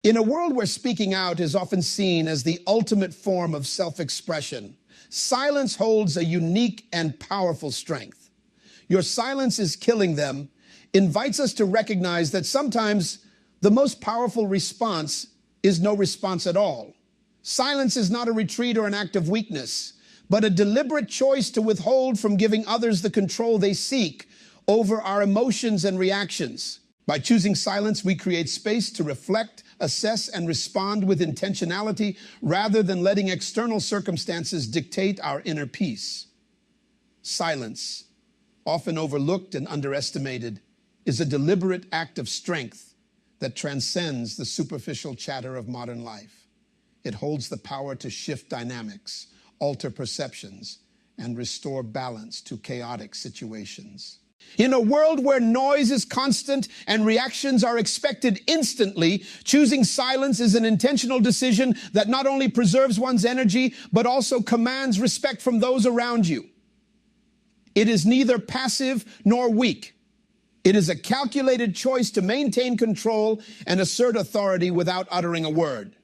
In a world where speaking out is often seen as the ultimate form of self-expression, silence holds a unique and powerful strength. Your silence is killing them invites us to recognize that sometimes the most powerful response is no response at all. Silence is not a retreat or an act of weakness, but a deliberate choice to withhold from giving others the control they seek over our emotions and reactions. By choosing silence, we create space to reflect, assess, and respond with intentionality rather than letting external circumstances dictate our inner peace. Silence, often overlooked and underestimated, is a deliberate act of strength that transcends the superficial chatter of modern life. It holds the power to shift dynamics, alter perceptions, and restore balance to chaotic situations. In a world where noise is constant and reactions are expected instantly, choosing silence is an intentional decision that not only preserves one's energy, but also commands respect from those around you. It is neither passive nor weak. It is a calculated choice to maintain control and assert authority without uttering a word.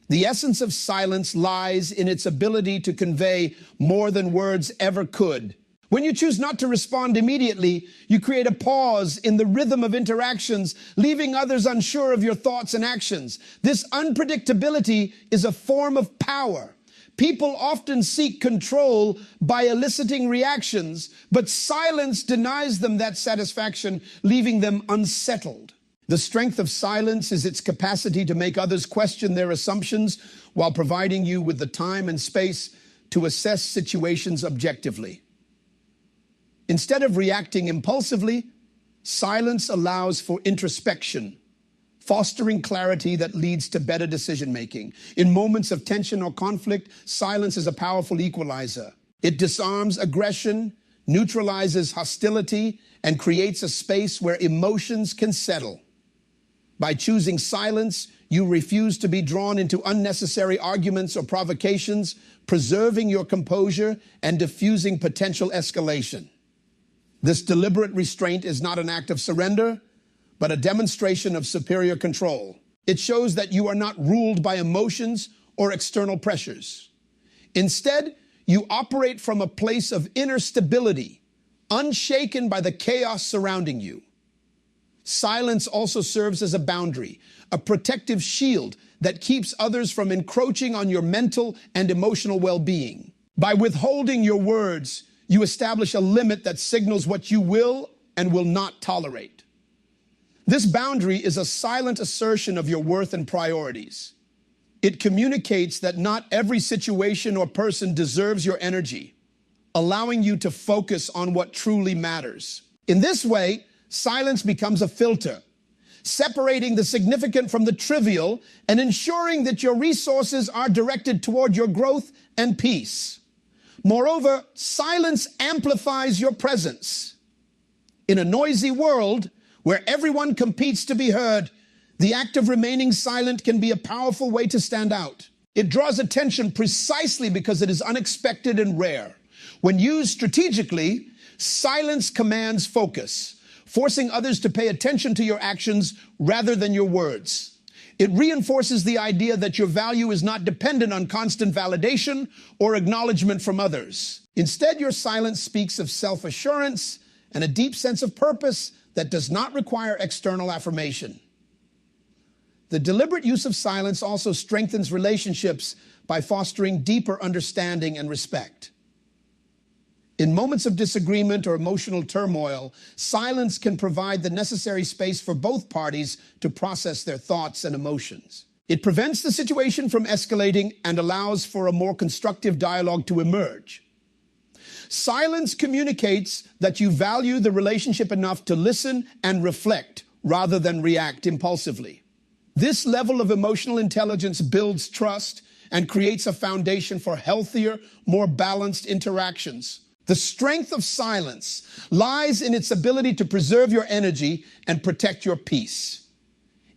The essence of silence lies in its ability to convey more than words ever could. When you choose not to respond immediately, you create a pause in the rhythm of interactions, leaving others unsure of your thoughts and actions. This unpredictability is a form of power. People often seek control by eliciting reactions, but silence denies them that satisfaction, leaving them unsettled. The strength of silence is its capacity to make others question their assumptions while providing you with the time and space to assess situations objectively. Instead of reacting impulsively, silence allows for introspection, fostering clarity that leads to better decision-making. In moments of tension or conflict, silence is a powerful equalizer. It disarms aggression, neutralizes hostility, and creates a space where emotions can settle. By choosing silence, you refuse to be drawn into unnecessary arguments or provocations, preserving your composure and diffusing potential escalation. This deliberate restraint is not an act of surrender, but a demonstration of superior control. It shows that you are not ruled by emotions or external pressures. Instead, you operate from a place of inner stability, unshaken by the chaos surrounding you. Silence also serves as a boundary, a protective shield that keeps others from encroaching on your mental and emotional well-being. By withholding your words, you establish a limit that signals what you will and will not tolerate. This boundary is a silent assertion of your worth and priorities. It communicates that not every situation or person deserves your energy, allowing you to focus on what truly matters. In this way, silence becomes a filter, separating the significant from the trivial and ensuring that your resources are directed toward your growth and peace. Moreover, silence amplifies your presence. In a noisy world where everyone competes to be heard, the act of remaining silent can be a powerful way to stand out. It draws attention precisely because it is unexpected and rare. When used strategically, silence commands focus, forcing others to pay attention to your actions rather than your words. It reinforces the idea that your value is not dependent on constant validation or acknowledgement from others. Instead, your silence speaks of self-assurance and a deep sense of purpose that does not require external affirmation. The deliberate use of silence also strengthens relationships by fostering deeper understanding and respect. In moments of disagreement or emotional turmoil, silence can provide the necessary space for both parties to process their thoughts and emotions. It prevents the situation from escalating and allows for a more constructive dialogue to emerge. Silence communicates that you value the relationship enough to listen and reflect rather than react impulsively. This level of emotional intelligence builds trust and creates a foundation for healthier, more balanced interactions. The strength of silence lies in its ability to preserve your energy and protect your peace.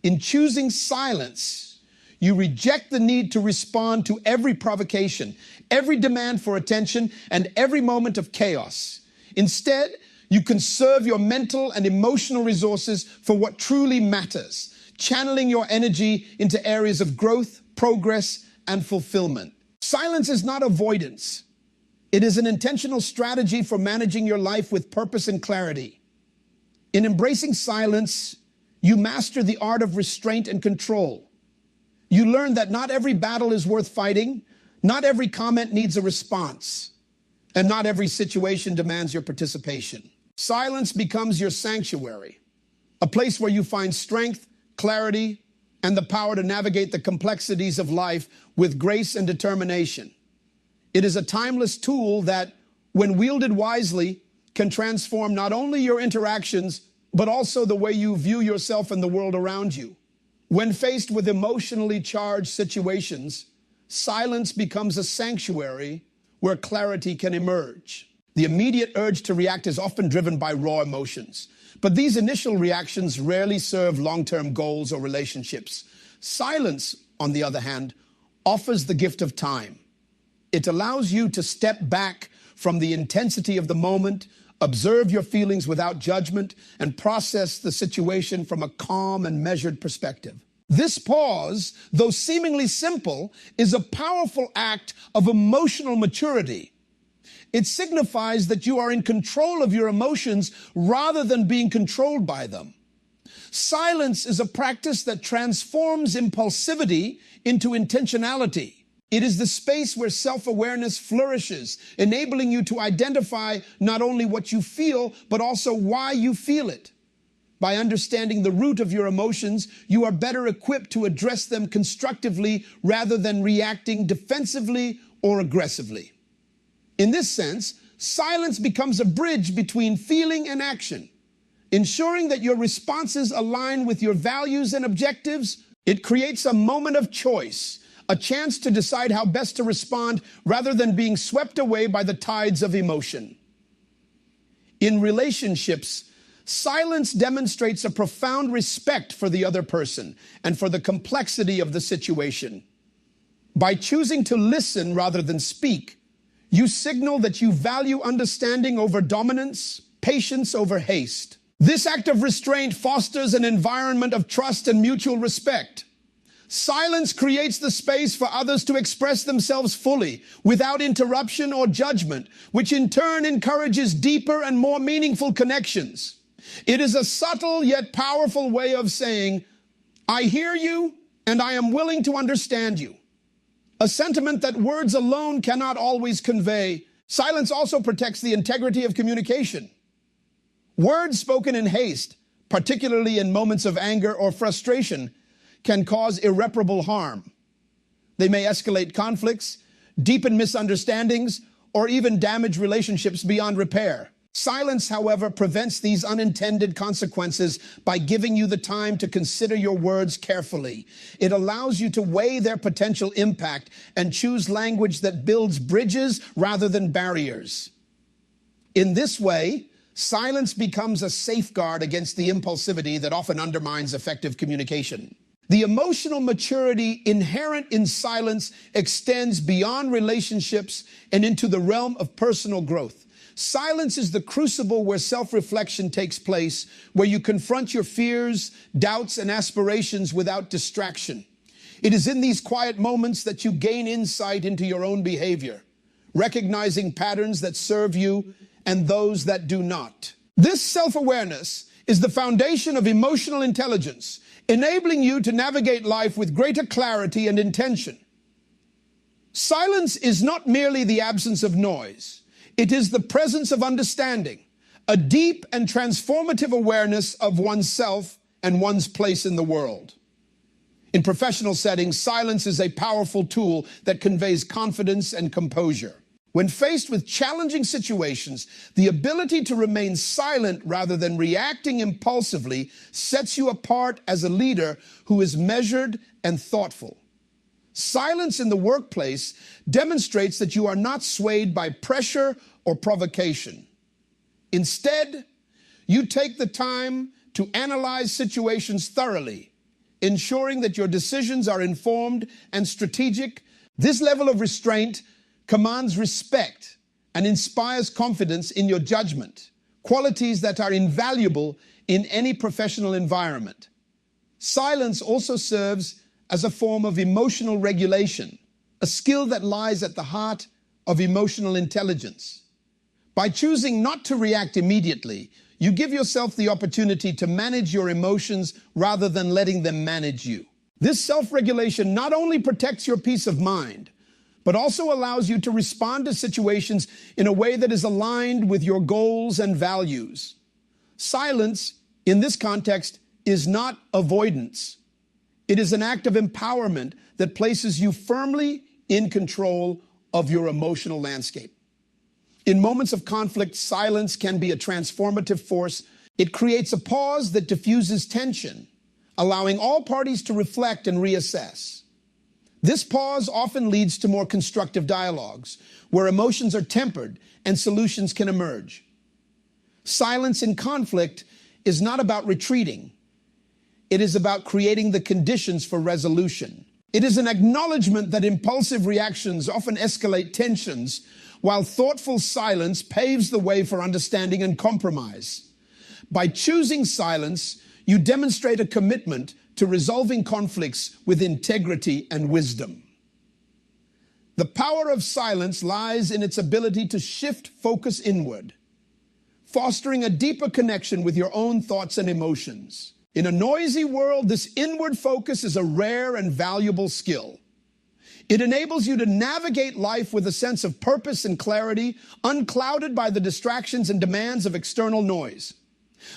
In choosing silence, you reject the need to respond to every provocation, every demand for attention, and every moment of chaos. Instead, you conserve your mental and emotional resources for what truly matters. channeling your energy into areas of growth, progress, and fulfillment. Silence is not avoidance. It is an intentional strategy for managing your life with purpose and clarity. In embracing silence, you master the art of restraint and control. You learn that not every battle is worth fighting, not every comment needs a response, and not every situation demands your participation. Silence becomes your sanctuary, a place where you find strength, clarity, and the power to navigate the complexities of life with grace and determination. It is a timeless tool that, when wielded wisely, can transform not only your interactions, but also the way you view yourself and the world around you. When faced with emotionally charged situations, silence becomes a sanctuary where clarity can emerge. The immediate urge to react is often driven by raw emotions, but these initial reactions rarely serve long-term goals or relationships. Silence, on the other hand, offers the gift of time. It allows you to step back from the intensity of the moment, observe your feelings without judgment, and process the situation from a calm and measured perspective. This pause, though seemingly simple, is a powerful act of emotional maturity. It signifies that you are in control of your emotions rather than being controlled by them. Silence is a practice that transforms impulsivity into intentionality. It is the space where self-awareness flourishes, enabling you to identify not only what you feel, but also why you feel it. By understanding the root of your emotions, you are better equipped to address them constructively rather than reacting defensively or aggressively. In this sense, silence becomes a bridge between feeling and action, ensuring that your responses align with your values and objectives. It creates a moment of choice, a chance to decide how best to respond rather than being swept away by the tides of emotion. In relationships, silence demonstrates a profound respect for the other person and for the complexity of the situation. By choosing to listen rather than speak, you signal that you value understanding over dominance, patience over haste. This act of restraint fosters an environment of trust and mutual respect. Silence creates the space for others to express themselves fully, without interruption or judgment, which in turn encourages deeper and more meaningful connections. It is a subtle yet powerful way of saying, "I hear you and I am willing to understand you." A sentiment that words alone cannot always convey. Silence also protects the integrity of communication. Words spoken in haste, particularly in moments of anger or frustration, can cause irreparable harm. They may escalate conflicts, deepen misunderstandings, or even damage relationships beyond repair. Silence, however, prevents these unintended consequences by giving you the time to consider your words carefully. It allows you to weigh their potential impact and choose language that builds bridges rather than barriers. In this way, silence becomes a safeguard against the impulsivity that often undermines effective communication. The emotional maturity inherent in silence extends beyond relationships and into the realm of personal growth. Silence is the crucible where self-reflection takes place, where you confront your fears, doubts, and aspirations without distraction. It is in these quiet moments that you gain insight into your own behavior, recognizing patterns that serve you and those that do not. This self-awareness is the foundation of emotional intelligence, enabling you to navigate life with greater clarity and intention. Silence is not merely the absence of noise. It is the presence of understanding, a deep and transformative awareness of oneself and one's place in the world. In professional settings, silence is a powerful tool that conveys confidence and composure. When faced with challenging situations, the ability to remain silent rather than reacting impulsively sets you apart as a leader who is measured and thoughtful. Silence in the workplace demonstrates that you are not swayed by pressure or provocation. Instead, you take the time to analyze situations thoroughly, ensuring that your decisions are informed and strategic. This level of restraint commands respect and inspires confidence in your judgment, qualities that are invaluable in any professional environment. Silence also serves as a form of emotional regulation, a skill that lies at the heart of emotional intelligence. By choosing not to react immediately, you give yourself the opportunity to manage your emotions rather than letting them manage you. This self-regulation not only protects your peace of mind, but also allows you to respond to situations in a way that is aligned with your goals and values. Silence, in this context, is not avoidance. It is an act of empowerment that places you firmly in control of your emotional landscape. In moments of conflict, silence can be a transformative force. It creates a pause that diffuses tension, allowing all parties to reflect and reassess. This pause often leads to more constructive dialogues, where emotions are tempered and solutions can emerge. Silence in conflict is not about retreating. It is about creating the conditions for resolution. It is an acknowledgement that impulsive reactions often escalate tensions, while thoughtful silence paves the way for understanding and compromise. By choosing silence, you demonstrate a commitment to resolving conflicts with integrity and wisdom. The power of silence lies in its ability to shift focus inward, fostering a deeper connection with your own thoughts and emotions. In a noisy world, this inward focus is a rare and valuable skill. It enables you to navigate life with a sense of purpose and clarity, unclouded by the distractions and demands of external noise.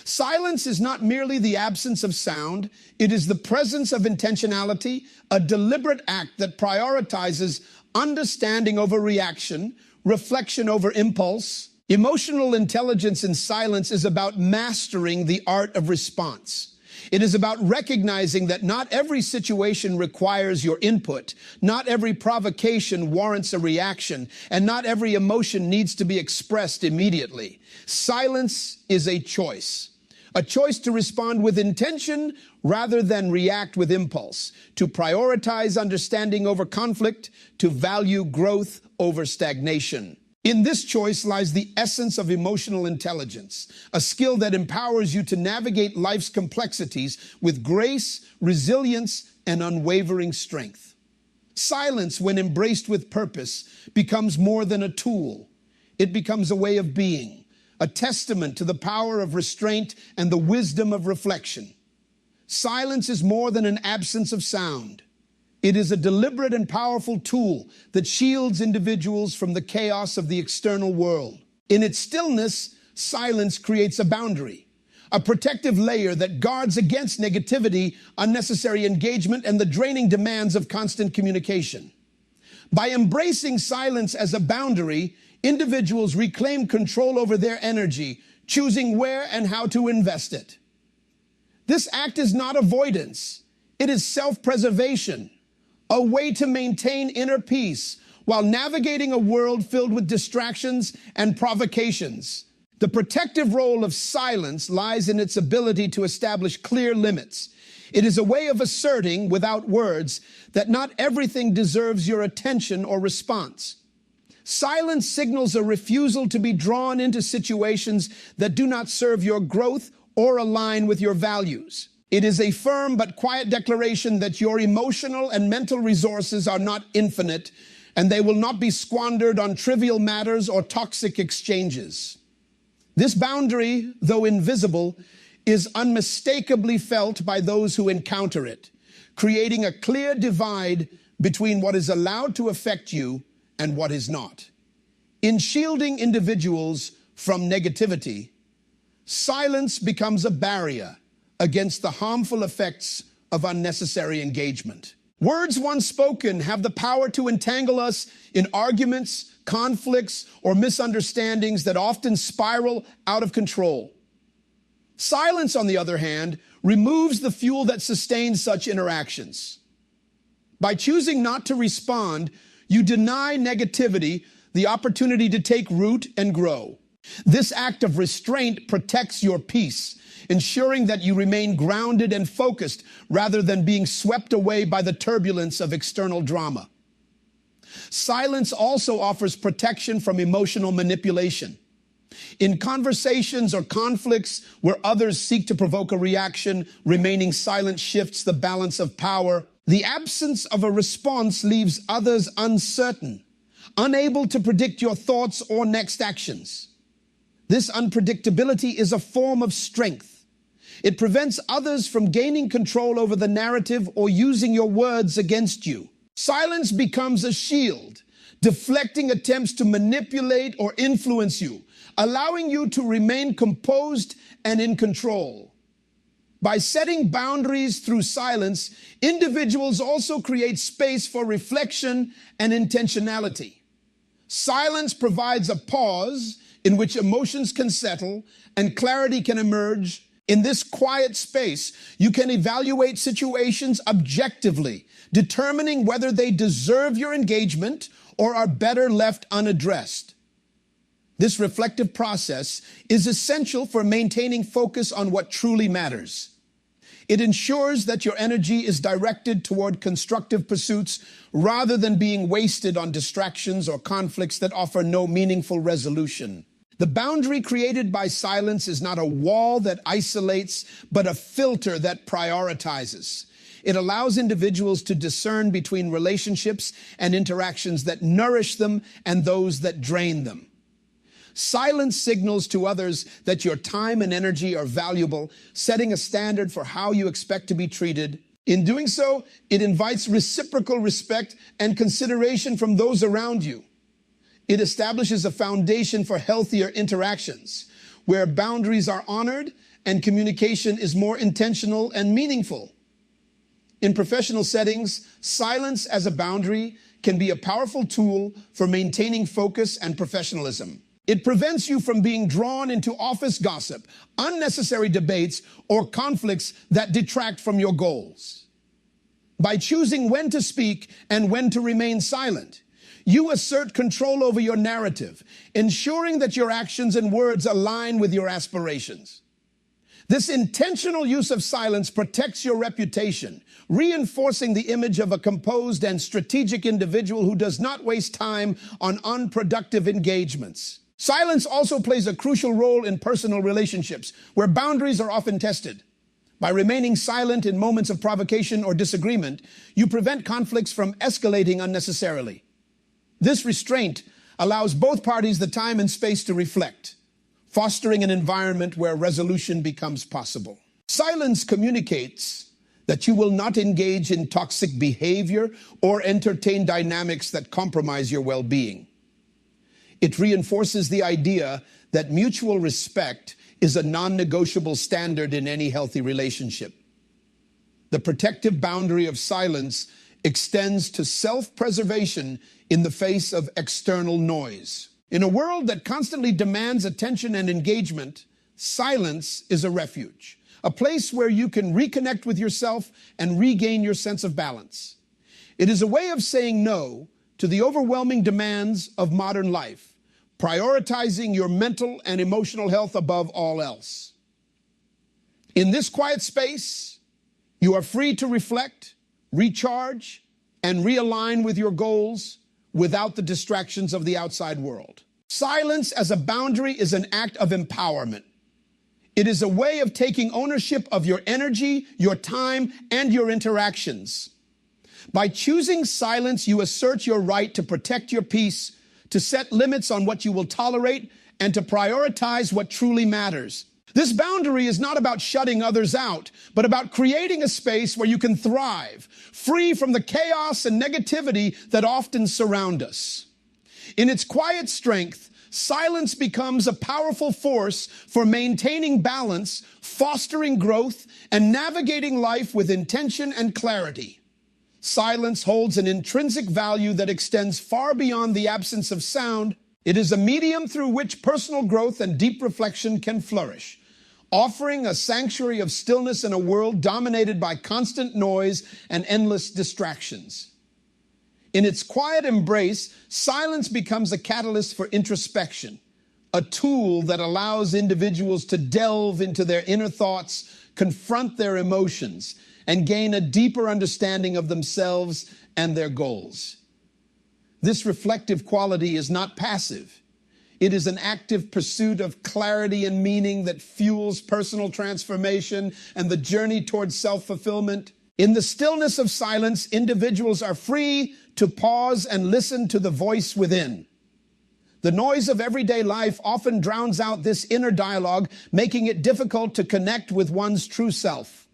Silence is not merely the absence of sound, it is the presence of intentionality, a deliberate act that prioritizes understanding over reaction, reflection over impulse. Emotional intelligence in silence is about mastering the art of response. It is about recognizing that not every situation requires your input, not every provocation warrants a reaction, and not every emotion needs to be expressed immediately. Silence is a choice to respond with intention rather than react with impulse, to prioritize understanding over conflict, to value growth over stagnation. In this choice lies the essence of emotional intelligence, a skill that empowers you to navigate life's complexities with grace, resilience, and unwavering strength. Silence, when embraced with purpose, becomes more than a tool. It becomes a way of being, a testament to the power of restraint and the wisdom of reflection. Silence is more than an absence of sound. It is a deliberate and powerful tool that shields individuals from the chaos of the external world. In its stillness, silence creates a boundary, a protective layer that guards against negativity, unnecessary engagement, and the draining demands of constant communication. By embracing silence as a boundary, individuals reclaim control over their energy, choosing where and how to invest it. This act is not avoidance, it is self-preservation, a way to maintain inner peace while navigating a world filled with distractions and provocations. The protective role of silence lies in its ability to establish clear limits. It is a way of asserting, without words, that not everything deserves your attention or response. Silence signals a refusal to be drawn into situations that do not serve your growth or align with your values. It is a firm but quiet declaration that your emotional and mental resources are not infinite, and they will not be squandered on trivial matters or toxic exchanges. This boundary, though invisible, is unmistakably felt by those who encounter it, creating a clear divide between what is allowed to affect you and what is not. In shielding individuals from negativity, silence becomes a barrier against the harmful effects of unnecessary engagement. Words once spoken have the power to entangle us in arguments, conflicts, or misunderstandings that often spiral out of control. Silence, on the other hand, removes the fuel that sustains such interactions. By choosing not to respond, you deny negativity the opportunity to take root and grow. This act of restraint protects your peace, ensuring that you remain grounded and focused rather than being swept away by the turbulence of external drama. Silence also offers protection from emotional manipulation. In conversations or conflicts where others seek to provoke a reaction, remaining silent shifts the balance of power. The absence of a response leaves others uncertain, unable to predict your thoughts or next actions. This unpredictability is a form of strength. It prevents others from gaining control over the narrative or using your words against you. Silence becomes a shield, deflecting attempts to manipulate or influence you, allowing you to remain composed and in control. By setting boundaries through silence, individuals also create space for reflection and intentionality. Silence provides a pause in which emotions can settle and clarity can emerge. In this quiet space, you can evaluate situations objectively, determining whether they deserve your engagement or are better left unaddressed. This reflective process is essential for maintaining focus on what truly matters. It ensures that your energy is directed toward constructive pursuits rather than being wasted on distractions or conflicts that offer no meaningful resolution. The boundary created by silence is not a wall that isolates, but a filter that prioritizes. It allows individuals to discern between relationships and interactions that nourish them and those that drain them. Silence signals to others that your time and energy are valuable, setting a standard for how you expect to be treated. In doing so, it invites reciprocal respect and consideration from those around you. It establishes a foundation for healthier interactions, where boundaries are honored and communication is more intentional and meaningful. In professional settings, silence as a boundary can be a powerful tool for maintaining focus and professionalism. It prevents you from being drawn into office gossip, unnecessary debates, or conflicts that detract from your goals. By choosing when to speak and when to remain silent, you assert control over your narrative, ensuring that your actions and words align with your aspirations. This intentional use of silence protects your reputation, reinforcing the image of a composed and strategic individual who does not waste time on unproductive engagements. Silence also plays a crucial role in personal relationships, where boundaries are often tested. By remaining silent in moments of provocation or disagreement, you prevent conflicts from escalating unnecessarily. This restraint allows both parties the time and space to reflect, fostering an environment where resolution becomes possible. Silence communicates that you will not engage in toxic behavior or entertain dynamics that compromise your well-being. It reinforces the idea that mutual respect is a non-negotiable standard in any healthy relationship. The protective boundary of silence extends to self-preservation in the face of external noise. In a world that constantly demands attention and engagement, silence is a refuge, a place where you can reconnect with yourself and regain your sense of balance. It is a way of saying no to the overwhelming demands of modern life, prioritizing your mental and emotional health above all else. In this quiet space, you are free to reflect, recharge, and realign with your goals without the distractions of the outside world. Silence as a boundary is an act of empowerment. It is a way of taking ownership of your energy, your time, and your interactions. By choosing silence, you assert your right to protect your peace, to set limits on what you will tolerate, and to prioritize what truly matters. This boundary is not about shutting others out, but about creating a space where you can thrive, free from the chaos and negativity that often surround us. In its quiet strength, silence becomes a powerful force for maintaining balance, fostering growth, and navigating life with intention and clarity. Silence holds an intrinsic value that extends far beyond the absence of sound. It is a medium through which personal growth and deep reflection can flourish, offering a sanctuary of stillness in a world dominated by constant noise and endless distractions. In its quiet embrace, silence becomes a catalyst for introspection, a tool that allows individuals to delve into their inner thoughts, confront their emotions, and gain a deeper understanding of themselves and their goals. This reflective quality is not passive. It is an active pursuit of clarity and meaning that fuels personal transformation and the journey towards self-fulfillment. In the stillness of silence, individuals are free to pause and listen to the voice within. The noise of everyday life often drowns out this inner dialogue, making it difficult to connect with one's true self.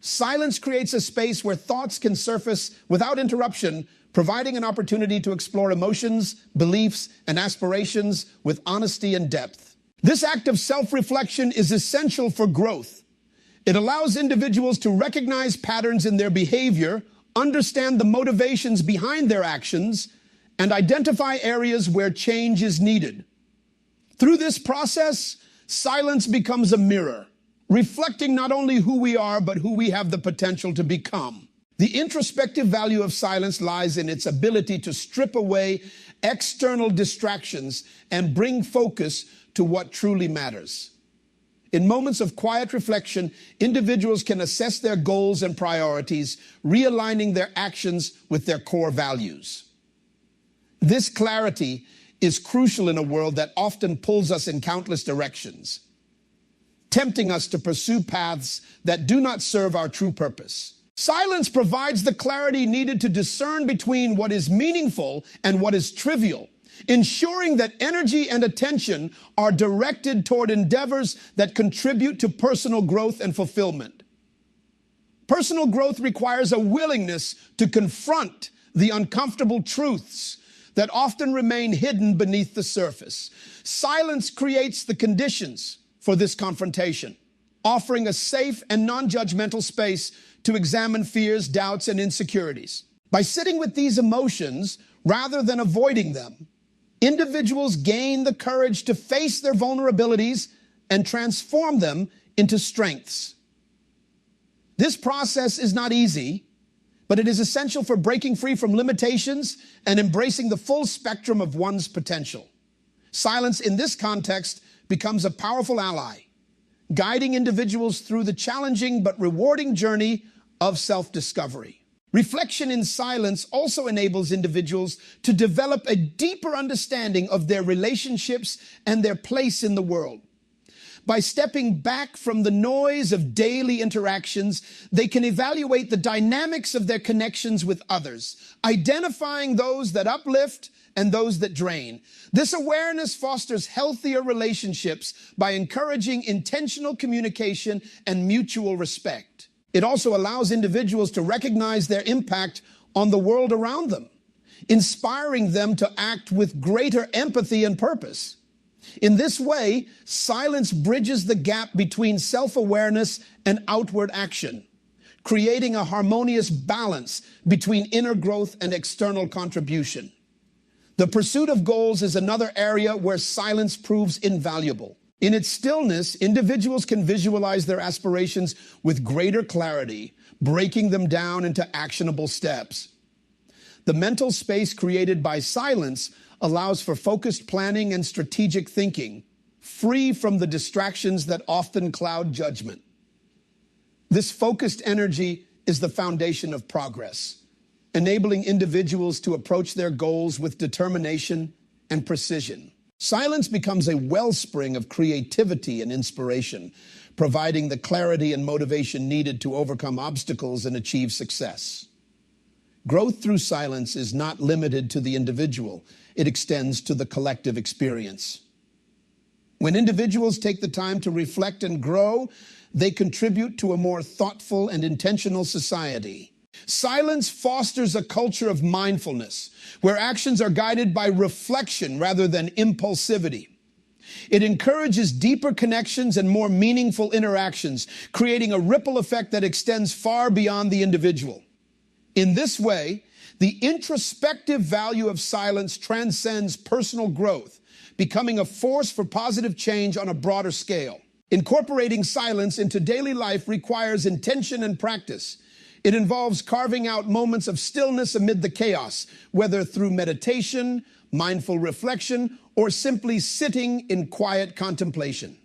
Silence creates a space where thoughts can surface without interruption, providing an opportunity to explore emotions, beliefs, and aspirations with honesty and depth. This act of self-reflection is essential for growth. It allows individuals to recognize patterns in their behavior, understand the motivations behind their actions, and identify areas where change is needed. Through this process, silence becomes a mirror, reflecting not only who we are, but who we have the potential to become. The introspective value of silence lies in its ability to strip away external distractions and bring focus to what truly matters. In moments of quiet reflection, individuals can assess their goals and priorities, realigning their actions with their core values. This clarity is crucial in a world that often pulls us in countless directions, tempting us to pursue paths that do not serve our true purpose. Silence provides the clarity needed to discern between what is meaningful and what is trivial, ensuring that energy and attention are directed toward endeavors that contribute to personal growth and fulfillment. Personal growth requires a willingness to confront the uncomfortable truths that often remain hidden beneath the surface. Silence creates the conditions for this confrontation, offering a safe and non-judgmental space to examine fears, doubts, and insecurities. By sitting with these emotions rather than avoiding them, individuals gain the courage to face their vulnerabilities and transform them into strengths. This process is not easy, but it is essential for breaking free from limitations and embracing the full spectrum of one's potential. Silence in this context becomes a powerful ally, guiding individuals through the challenging but rewarding journey of self-discovery. Reflection in silence also enables individuals to develop a deeper understanding of their relationships and their place in the world. By stepping back from the noise of daily interactions, they can evaluate the dynamics of their connections with others, identifying those that uplift and those that drain. This awareness fosters healthier relationships by encouraging intentional communication and mutual respect. It also allows individuals to recognize their impact on the world around them, inspiring them to act with greater empathy and purpose. In this way, silence bridges the gap between self-awareness and outward action, creating a harmonious balance between inner growth and external contribution. The pursuit of goals is another area where silence proves invaluable. In its stillness, individuals can visualize their aspirations with greater clarity, breaking them down into actionable steps. The mental space created by silence allows for focused planning and strategic thinking, free from the distractions that often cloud judgment. This focused energy is the foundation of progress, enabling individuals to approach their goals with determination and precision. Silence becomes a wellspring of creativity and inspiration, providing the clarity and motivation needed to overcome obstacles and achieve success. Growth through silence is not limited to the individual. It extends to the collective experience. When individuals take the time to reflect and grow, they contribute to a more thoughtful and intentional society. Silence fosters a culture of mindfulness, where actions are guided by reflection rather than impulsivity. It encourages deeper connections and more meaningful interactions, creating a ripple effect that extends far beyond the individual. In this way, the introspective value of silence transcends personal growth, becoming a force for positive change on a broader scale. Incorporating silence into daily life requires intention and practice. It involves carving out moments of stillness amid the chaos, whether through meditation, mindful reflection, or simply sitting in quiet contemplation.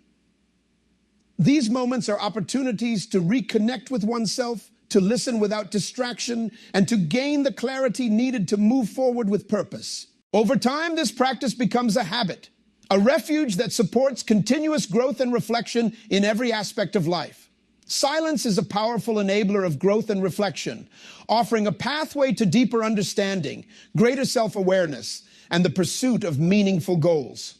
These moments are opportunities to reconnect with oneself, to listen without distraction, and to gain the clarity needed to move forward with purpose. Over time, this practice becomes a habit, a refuge that supports continuous growth and reflection in every aspect of life. Silence is a powerful enabler of growth and reflection, offering a pathway to deeper understanding, greater self-awareness, and the pursuit of meaningful goals.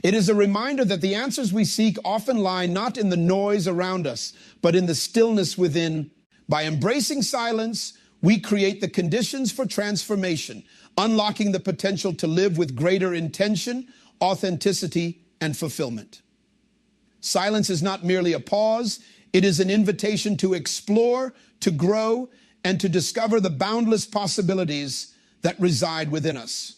It is a reminder that the answers we seek often lie not in the noise around us, but in the stillness within. By embracing silence, we create the conditions for transformation, unlocking the potential to live with greater intention, authenticity, and fulfillment. Silence is not merely a pause, it is an invitation to explore, to grow, and to discover the boundless possibilities that reside within us.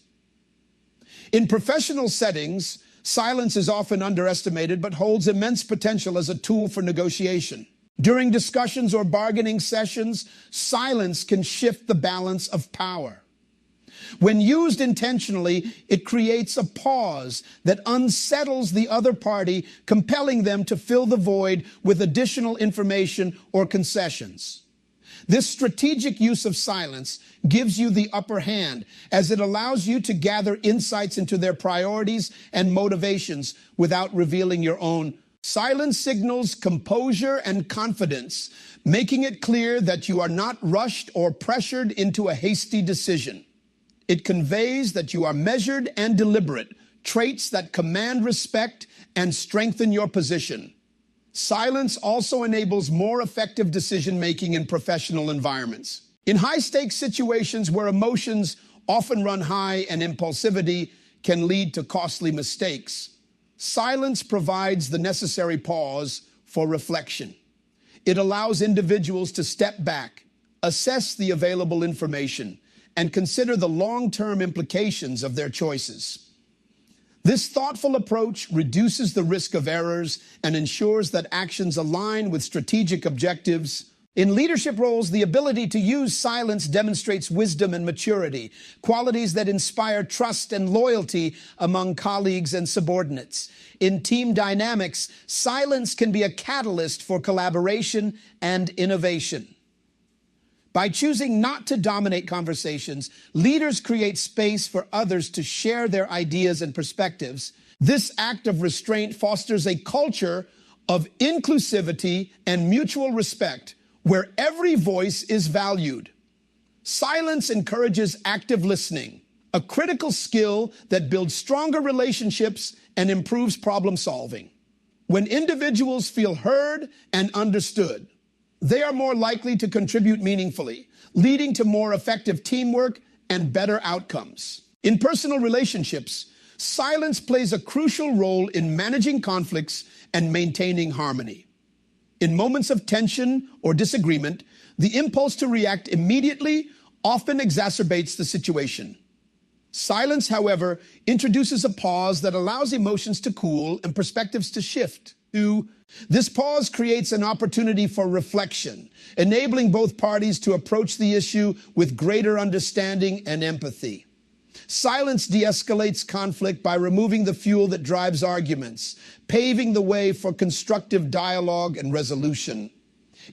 In professional settings, silence is often underestimated but holds immense potential as a tool for negotiation. During discussions or bargaining sessions, silence can shift the balance of power. When used intentionally, it creates a pause that unsettles the other party, compelling them to fill the void with additional information or concessions. This strategic use of silence gives you the upper hand, as it allows you to gather insights into their priorities and motivations without revealing your own. Silence signals composure and confidence, making it clear that you are not rushed or pressured into a hasty decision. It conveys that you are measured and deliberate, traits that command respect and strengthen your position. Silence also enables more effective decision-making in professional environments. In high-stakes situations where emotions often run high and impulsivity can lead to costly mistakes, silence provides the necessary pause for reflection. It allows individuals to step back, assess the available information, and consider the long-term implications of their choices. This thoughtful approach reduces the risk of errors and ensures that actions align with strategic objectives. In leadership roles, the ability to use silence demonstrates wisdom and maturity, qualities that inspire trust and loyalty among colleagues and subordinates. In team dynamics, silence can be a catalyst for collaboration and innovation. By choosing not to dominate conversations, leaders create space for others to share their ideas and perspectives. This act of restraint fosters a culture of inclusivity and mutual respect, where every voice is valued. Silence encourages active listening, a critical skill that builds stronger relationships and improves problem solving. When individuals feel heard and understood, they are more likely to contribute meaningfully, leading to more effective teamwork and better outcomes. In personal relationships, silence plays a crucial role in managing conflicts and maintaining harmony. In moments of tension or disagreement, the impulse to react immediately often exacerbates the situation. Silence, however, introduces a pause that allows emotions to cool and perspectives to shift. This pause creates an opportunity for reflection, enabling both parties to approach the issue with greater understanding and empathy. Silence de-escalates conflict by removing the fuel that drives arguments, paving the way for constructive dialogue and resolution.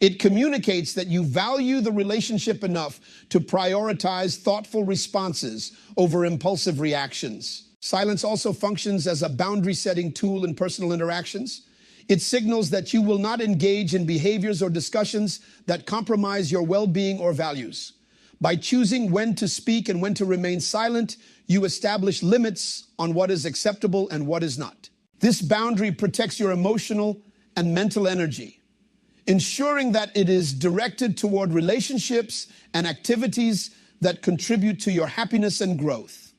It communicates that you value the relationship enough to prioritize thoughtful responses over impulsive reactions. Silence also functions as a boundary-setting tool in personal interactions. It signals that you will not engage in behaviors or discussions that compromise your well-being or values. By choosing when to speak and when to remain silent, you establish limits on what is acceptable and what is not. This boundary protects your emotional and mental energy, ensuring that it is directed toward relationships and activities that contribute to your happiness and growth.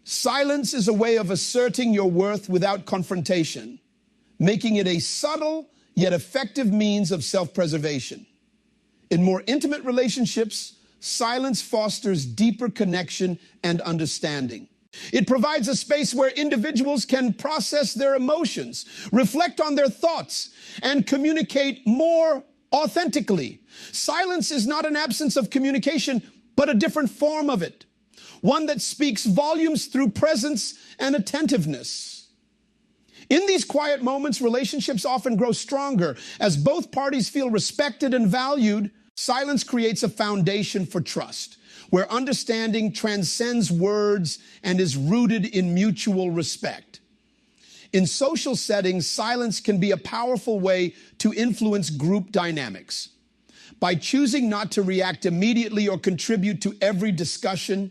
Silence is a way of asserting your worth without confrontation, making it a subtle yet effective means of self-preservation. In more intimate relationships, silence fosters deeper connection and understanding. It provides a space where individuals can process their emotions, reflect on their thoughts, and communicate more authentically. Silence is not an absence of communication, but a different form of it, one that speaks volumes through presence and attentiveness. In these quiet moments, relationships often grow stronger as both parties feel respected and valued Silence creates a foundation for trust, where understanding transcends words and is rooted in mutual respect. In social settings, silence can be a powerful way to influence group dynamics. By choosing not to react immediately or contribute to every discussion,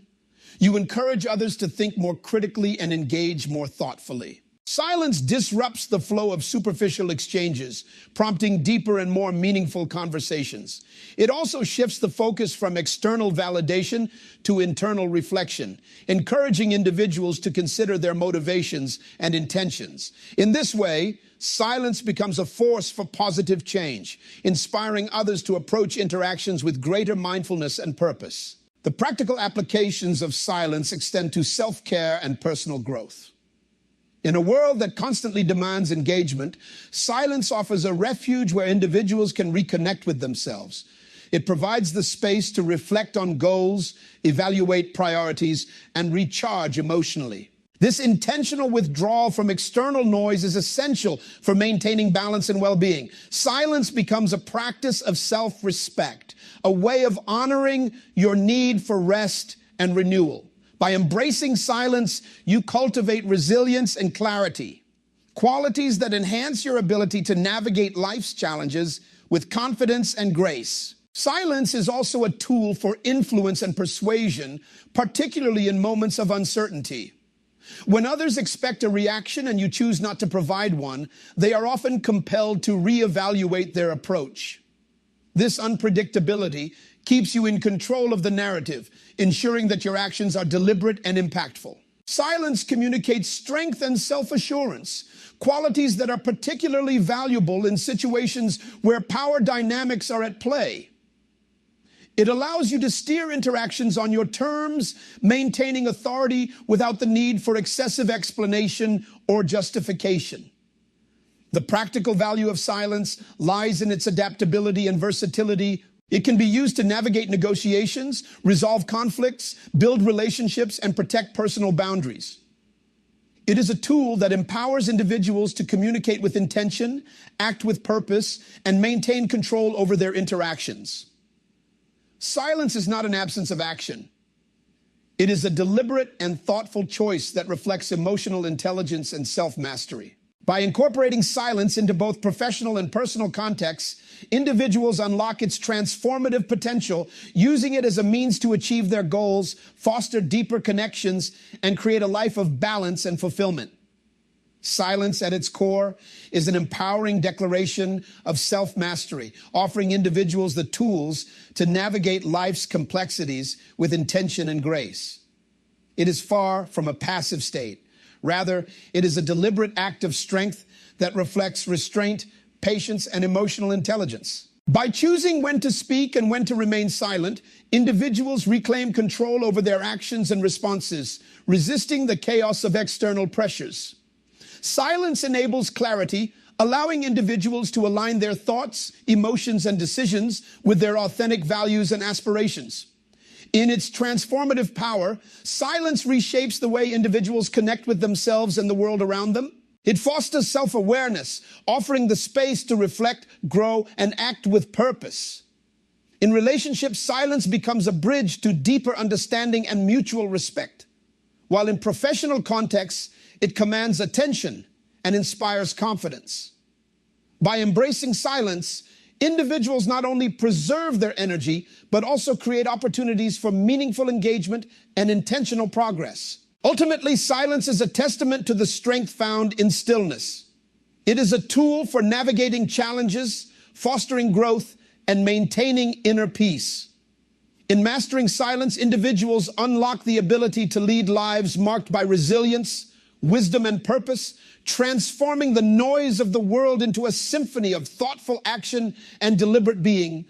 you encourage others to think more critically and engage more thoughtfully. Silence disrupts the flow of superficial exchanges, prompting deeper and more meaningful conversations. It also shifts the focus from external validation to internal reflection, encouraging individuals to consider their motivations and intentions. In this way, silence becomes a force for positive change, inspiring others to approach interactions with greater mindfulness and purpose. The practical applications of silence extend to self-care and personal growth. In a world that constantly demands engagement, silence offers a refuge where individuals can reconnect with themselves. It provides the space to reflect on goals, evaluate priorities, and recharge emotionally. This intentional withdrawal from external noise is essential for maintaining balance and well-being. Silence becomes a practice of self-respect, a way of honoring your need for rest and renewal. By embracing silence, you cultivate resilience and clarity, qualities that enhance your ability to navigate life's challenges with confidence and grace. Silence is also a tool for influence and persuasion, particularly in moments of uncertainty. When others expect a reaction and you choose not to provide one, they are often compelled to reevaluate their approach. This unpredictability keeps you in control of the narrative, ensuring that your actions are deliberate and impactful. Silence communicates strength and self-assurance, qualities that are particularly valuable in situations where power dynamics are at play. It allows you to steer interactions on your terms, maintaining authority without the need for excessive explanation or justification. The practical value of silence lies in its adaptability and versatility. It can be used to navigate negotiations, resolve conflicts, build relationships, and protect personal boundaries. It is a tool that empowers individuals to communicate with intention, act with purpose, and maintain control over their interactions. Silence is not an absence of action. It is a deliberate and thoughtful choice that reflects emotional intelligence and self-mastery. By incorporating silence into both professional and personal contexts, individuals unlock its transformative potential, using it as a means to achieve their goals, foster deeper connections, and create a life of balance and fulfillment. Silence at its core is an empowering declaration of self-mastery, offering individuals the tools to navigate life's complexities with intention and grace. It is far from a passive state. Rather, it is a deliberate act of strength that reflects restraint, patience, and emotional intelligence. By choosing when to speak and when to remain silent, individuals reclaim control over their actions and responses, resisting the chaos of external pressures. Silence enables clarity, allowing individuals to align their thoughts, emotions, and decisions with their authentic values and aspirations. In its transformative power, silence reshapes the way individuals connect with themselves and the world around them. It fosters self-awareness, offering the space to reflect, grow, and act with purpose. In relationships, silence becomes a bridge to deeper understanding and mutual respect. While in professional contexts, it commands attention and inspires confidence. By embracing silence, individuals not only preserve their energy, but also create opportunities for meaningful engagement and intentional progress. Ultimately, silence is a testament to the strength found in stillness. It is a tool for navigating challenges, fostering growth, and maintaining inner peace. In mastering silence, individuals unlock the ability to lead lives marked by resilience, wisdom, and purpose, transforming the noise of the world into a symphony of thoughtful action and deliberate being.